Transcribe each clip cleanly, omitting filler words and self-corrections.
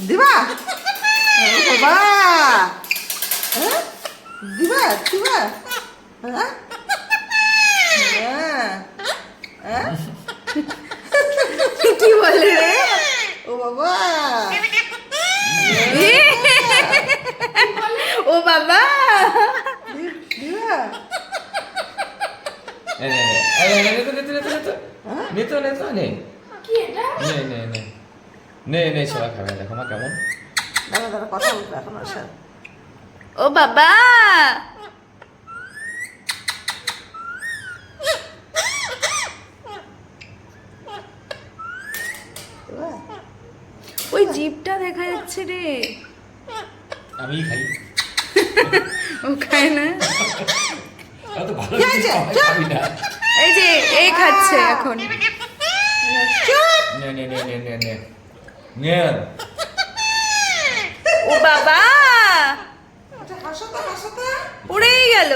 দিবা বাবা, দিবা দিবা, হ্যাঁ হ্যাঁ, কি বলে রে? ও বাবা, ও বাবা, দিবা সবাই খাবে দেখো মা কেমন। দাদা দাদা কথা বলবে এখন ওর সাথে। ও বাবা, দিবা? ওই জিভটা দেখা যাচ্ছে রে। আমি খাই। ও খায় না। এত ভালো কি হয়েছে? জিনিস খাবি না। এই যে এই খাচ্ছে এখন। চুপ! নে নে নে নে নে নে নে। ও বাবা, আচ্ছা, হাসো তো হাসো তো। উড়েই গেল।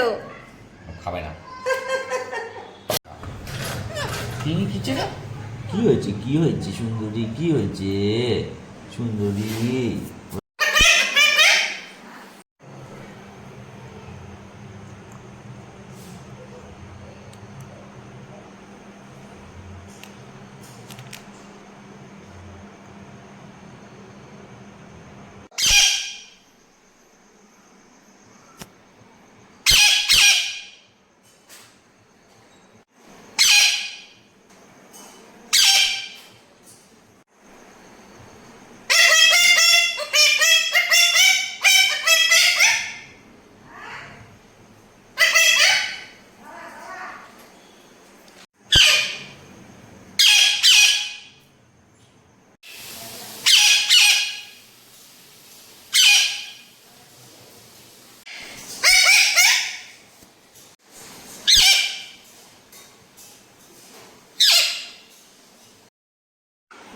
খাবে না। কি কিছে না? কি হয়েছে কি হয়েছে সুন্দরী, কি হয়েছে সুন্দরী?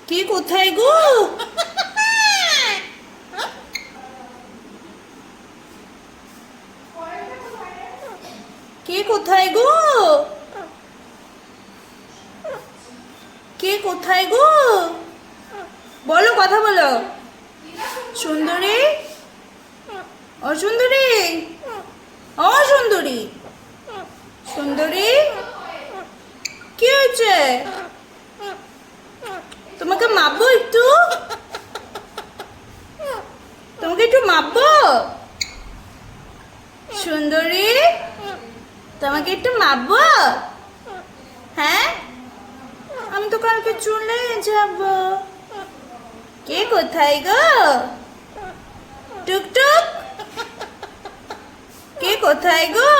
কে কোথায় গো? কে কোথায় গো? কে কোথায় গো? বলো, কথা বলো। সুন্দরী, ও সুন্দরী, ও সুন্দরী, সুন্দরী, কি হয়েছে? তোমাকে মাপবো একটু? তোমাকে একটু মাপবো? সুন্দরী, তোমাকে একটু মাপবো? হ্যাঁ, আমি তো কালকে চলে যাব। কে কোথায় গো? টুকটুক, কে কোথায় গো?